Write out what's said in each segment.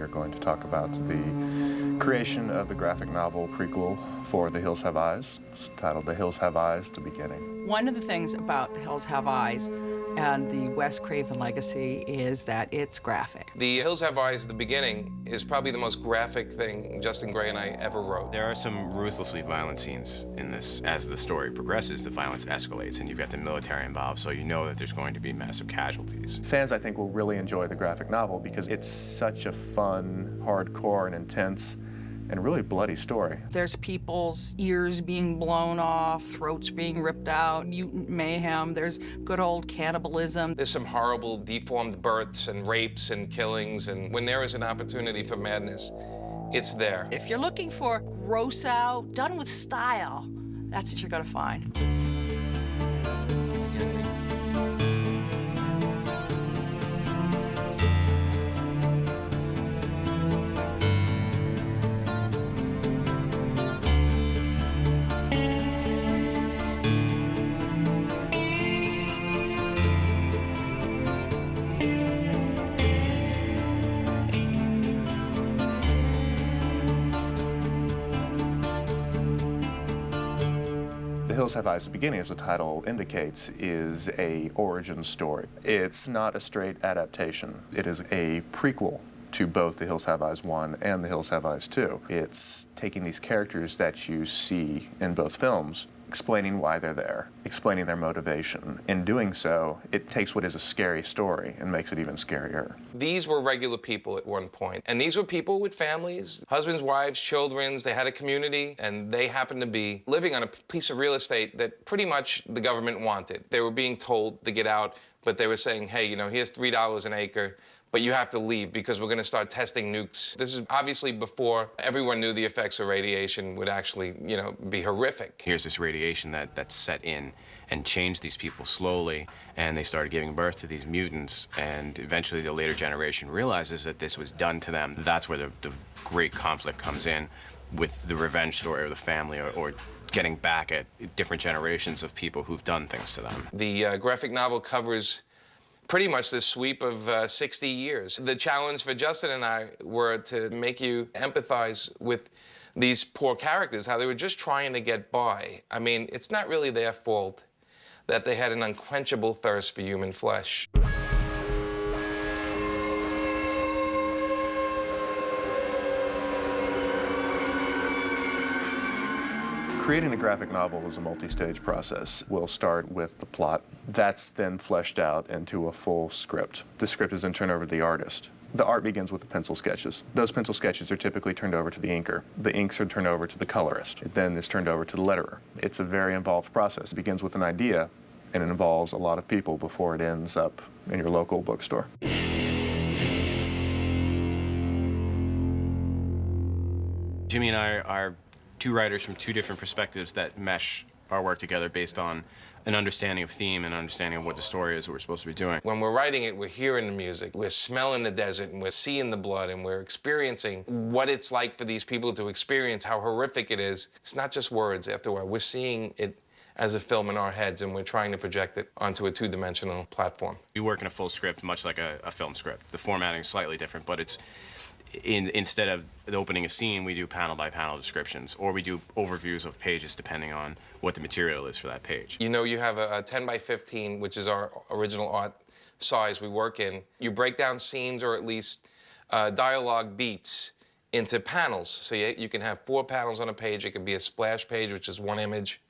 are going to talk about the creation of the graphic novel prequel for The Hills Have Eyes, titled The Hills Have Eyes, The Beginning. One of the things about The Hills Have Eyes and the Wes Craven legacy is that it's graphic. The Hills Have Eyes, The Beginning is probably the most graphic thing Justin Gray and I ever wrote. There are some ruthlessly violent scenes in this. As the story progresses, the violence escalates, and you've got the military involved, so you know that there's going to be massive casualties. Fans, I think, will really enjoy the graphic novel because it's such a fun, hardcore, and intense and really bloody story. There's people's ears being blown off, throats being ripped out, mutant mayhem. There's good old cannibalism. There's some horrible deformed births and rapes and killings, and when there is an opportunity for madness, it's there. If you're looking for gross out, done with style, that's what you're gonna find. The Hills Have Eyes, The Beginning, as the title indicates, is a origin story. It's not a straight adaptation. It is a prequel to both The Hills Have Eyes 1 and The Hills Have Eyes 2. It's taking these characters that you see in both films, explaining why they're there, explaining their motivation. In doing so, it takes what is a scary story and makes it even scarier. These were regular people at one point, and these were people with families, husbands, wives, children. They had a community, and they happened to be living on a piece of real estate that pretty much the government wanted. They were being told to get out, but they were saying, hey, you know, here's $3 an acre, but you have to leave because we're going to start testing nukes. This is obviously before everyone knew the effects of radiation would actually, you know, be horrific. Here's this radiation that set in and changed these people slowly, and they started giving birth to these mutants, and eventually the later generation realizes that this was done to them. That's where the great conflict comes in with the revenge story or the family or getting back at different generations of people who've done things to them. The graphic novel covers pretty much the sweep of 60 years. The challenge for Justin and I were to make you empathize with these poor characters, how they were just trying to get by. I mean, it's not really their fault that they had an unquenchable thirst for human flesh. Creating a graphic novel is a multi-stage process. We'll start with the plot. That's then fleshed out into a full script. The script is then turned over to the artist. The art begins with the pencil sketches. Those pencil sketches are typically turned over to the inker. The inks are turned over to the colorist. It then is turned over to the letterer. It's a very involved process. It begins with an idea, and it involves a lot of people before it ends up in your local bookstore. Jimmy and I are two writers from two different perspectives that mesh our work together based on an understanding of theme and understanding of what the story is that we're supposed to be doing. When we're writing it, we're hearing the music, we're smelling the desert, and we're seeing the blood, and we're experiencing what it's like for these people to experience how horrific it is. It's not just words after a while. We're seeing it as a film in our heads, and we're trying to project it onto a two-dimensional platform. We work in a full script, much like a film script. The formatting is slightly different, but it's instead of opening a scene, we do panel-by-panel descriptions, or we do overviews of pages depending on what the material is for that page. You know, you have a 10 by 15, which is our original art size we work in. You break down scenes, or at least dialogue beats, into panels. So you can have 4 panels on a page. It could be a splash page, which is one image,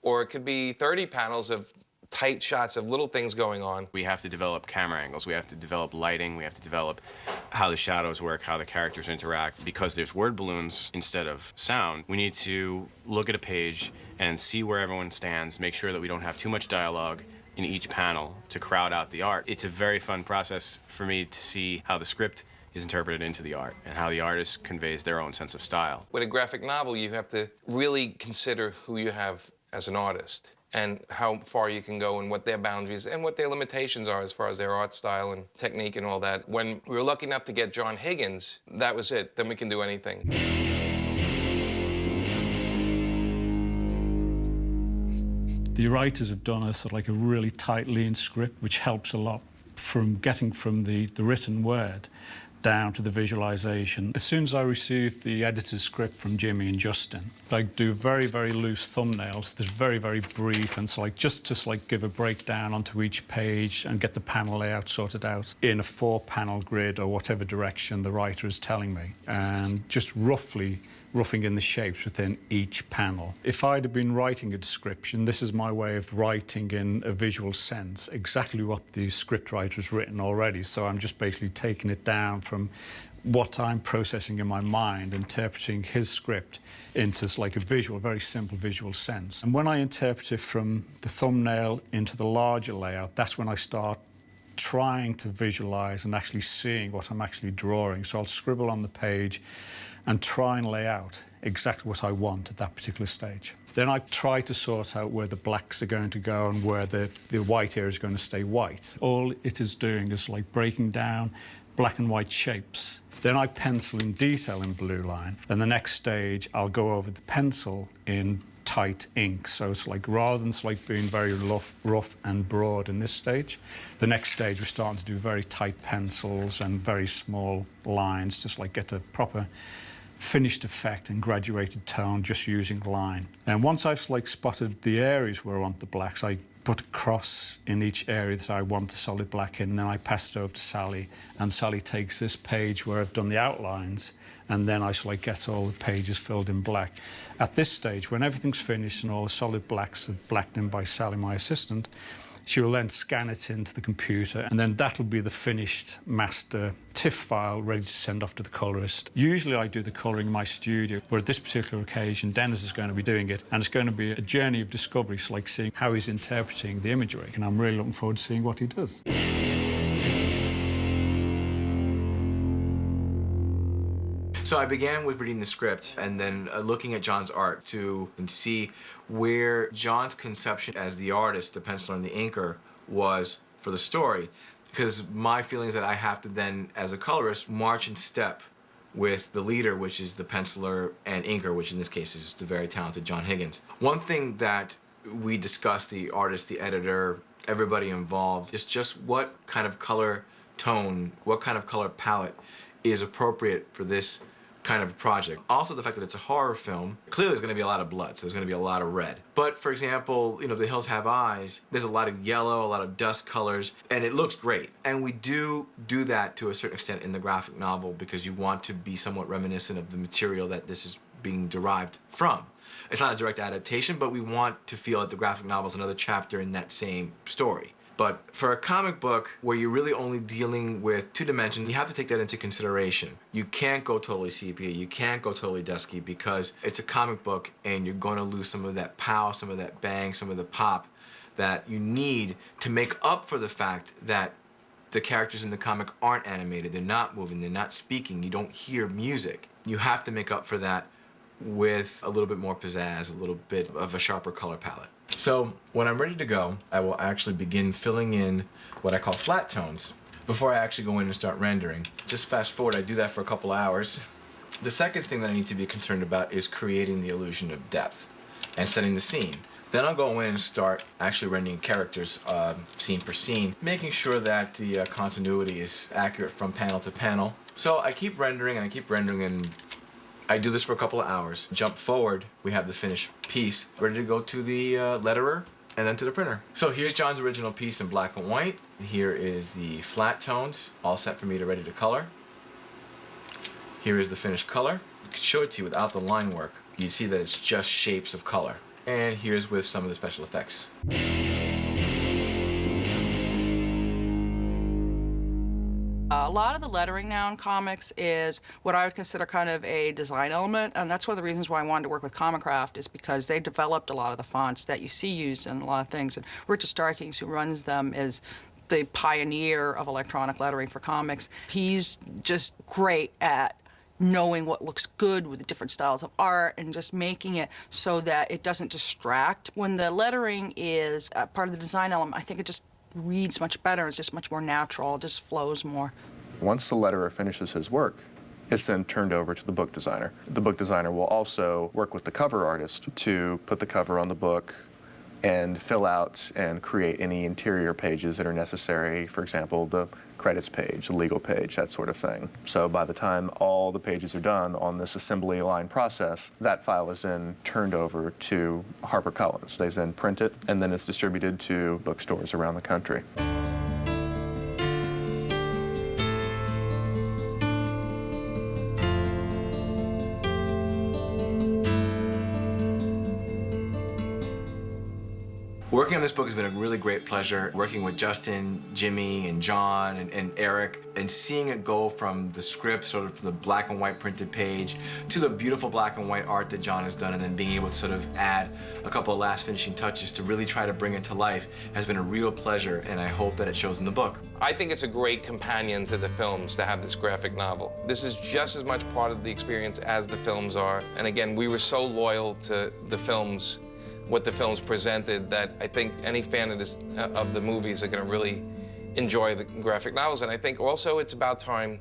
or it could be 30 panels of tight shots of little things going on. We have to develop camera angles, we have to develop lighting, we have to develop how the shadows work, how the characters interact. Because there's word balloons instead of sound, we need to look at a page and see where everyone stands, make sure that we don't have too much dialogue in each panel to crowd out the art. It's a very fun process for me to see how the script is interpreted into the art and how the artist conveys their own sense of style. With a graphic novel, you have to really consider who you have as an artist and how far you can go and what their boundaries and what their limitations are as far as their art style and technique and all that. When we were lucky enough to get John Higgins, that was it. Then we can do anything. The writers have done a sort of like a really tight, lean script, which helps a lot from getting from the written word down to the visualization. As soon as I received the editor's script from Jimmy and Justin, I do very, very loose thumbnails. They're very, very brief, and so just to give a breakdown onto each page and get the panel layout sorted out in a 4-panel grid or whatever direction the writer is telling me, and just roughing in the shapes within each panel. If I'd have been writing a description, this is my way of writing in a visual sense exactly what the scriptwriter's written already. So I'm just basically taking it down from what I'm processing in my mind, interpreting his script into a visual, very simple visual sense. And when I interpret it from the thumbnail into the larger layout, that's when I start trying to visualize and actually seeing what I'm actually drawing. So I'll scribble on the page and try and lay out exactly what I want at that particular stage. Then I try to sort out where the blacks are going to go and where the white area is going to stay white. All it is doing is breaking down black and white shapes. Then I pencil in detail in blue line. Then the next stage, I'll go over the pencil in tight ink. So it's rather than being very rough and broad in this stage, the next stage we're starting to do very tight pencils and very small lines, just get a proper finished effect and graduated tone just using line. And once I've spotted the areas where I want the blacks, I put a cross in each area that I want the solid black in, and then I pass it over to Sally, and Sally takes this page where I've done the outlines, and then I get all the pages filled in black. At this stage, when everything's finished and all the solid blacks are blacked in by Sally, my assistant, she will then scan it into the computer, and then that'll be the finished master TIFF file ready to send off to the colorist. Usually I do the coloring in my studio, but at this particular occasion, Dennis is going to be doing it, and it's going to be a journey of discovery, seeing how he's interpreting the imagery, and I'm really looking forward to seeing what he does. So I began with reading the script and then looking at John's art to see where John's conception as the artist, the penciler and the inker, was for the story. Because my feeling is that I have to then, as a colorist, march in step with the leader, which is the penciler and inker, which in this case is the very talented John Higgins. One thing that we discussed, the artist, the editor, everybody involved, is just what kind of color tone, what kind of color palette is appropriate for this kind of project. Also the fact that it's a horror film, clearly there's going to be a lot of blood, so there's going to be a lot of red. But for example, The Hills Have Eyes, there's a lot of yellow, a lot of dust colors, and it looks great. And we do that to a certain extent in the graphic novel because you want to be somewhat reminiscent of the material that this is being derived from. It's not a direct adaptation, but we want to feel that the graphic novel is another chapter in that same story. But for a comic book where you're really only dealing with 2 dimensions, you have to take that into consideration. You can't go totally sepia, you can't go totally dusky because it's a comic book and you're going to lose some of that pow, some of that bang, some of the pop that you need to make up for the fact that the characters in the comic aren't animated, they're not moving, they're not speaking, you don't hear music. You have to make up for that with a little bit more pizzazz, a little bit of a sharper color palette. So when I'm ready to go, I will actually begin filling in what I call flat tones before I actually go in and start rendering. Just fast forward, I do that for a couple hours. The second thing that I need to be concerned about is creating the illusion of depth and setting the scene. Then I'll go in and start actually rendering characters scene per scene, making sure that the continuity is accurate from panel to panel. So I keep rendering and I keep rendering, and I do this for a couple of hours. Jump forward, we have the finished piece ready to go to the letterer and then to the printer. So here's John's original piece in black and white. Here is the flat tones, all set for me to ready to color. Here is the finished color. I could show it to you without the line work. You see that it's just shapes of color. And here's with some of the special effects. A lot of the lettering now in comics is what I would consider kind of a design element, and that's one of the reasons why I wanted to work with Comicraft, is because they developed a lot of the fonts that you see used in a lot of things. And Richard Starkings, who runs them, is the pioneer of electronic lettering for comics. He's just great at knowing what looks good with the different styles of art and just making it so that it doesn't distract. When the lettering is part of the design element, I think it just reads much better. It's just much more natural. It just flows more. Once the letterer finishes his work, it's then turned over to the book designer. The book designer will also work with the cover artist to put the cover on the book, and fill out and create any interior pages that are necessary, for example, the credits page, the legal page, that sort of thing. So by the time all the pages are done on this assembly line process, that file is then turned over to HarperCollins. They then print it, and then it's distributed to bookstores around the country. Working on this book has been a really great pleasure, working with Justin, Jimmy, and John, and Eric, and seeing it go from the script, sort of from the black and white printed page, to the beautiful black and white art that John has done, and then being able to sort of add a couple of last finishing touches to really try to bring it to life has been a real pleasure, and I hope that it shows in the book. I think it's a great companion to the films to have this graphic novel. This is just as much part of the experience as the films are. And again, we were so loyal to the films, what the films presented, that I think any fan of the movies are going to really enjoy the graphic novels. And I think also it's about time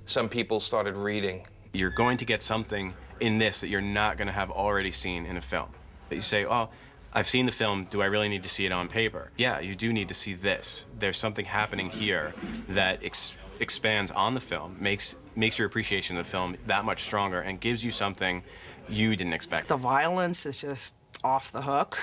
some people started reading. You're going to get something in this that you're not going to have already seen in a film. You say, oh, I've seen the film, do I really need to see it on paper? Yeah, you do need to see this. There's something happening here that expands on the film, makes your appreciation of the film that much stronger, and gives you something you didn't expect. The violence is just off the hook.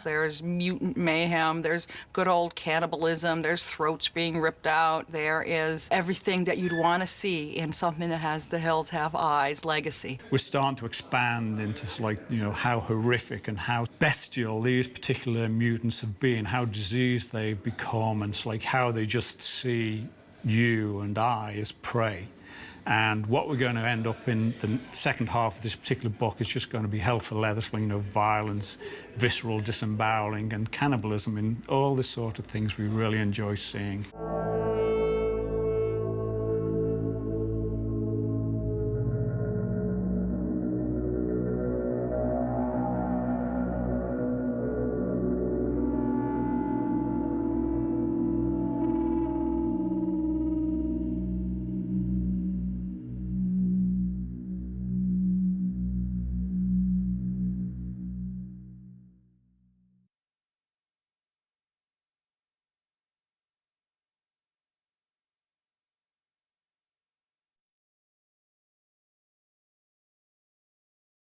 There's mutant mayhem, there's good old cannibalism, there's throats being ripped out, there is everything that you'd want to see in something that has The Hills Have Eyes legacy. We're starting to expand into, like, you know, how horrific and how bestial these particular mutants have been, how diseased they've become, and it's like how they just see you and I as prey. And what we're going to end up in the second half of this particular book is just going to be hell for leather, so, you know, violence, visceral disemboweling, and cannibalism, and all the sort of things we really enjoy seeing.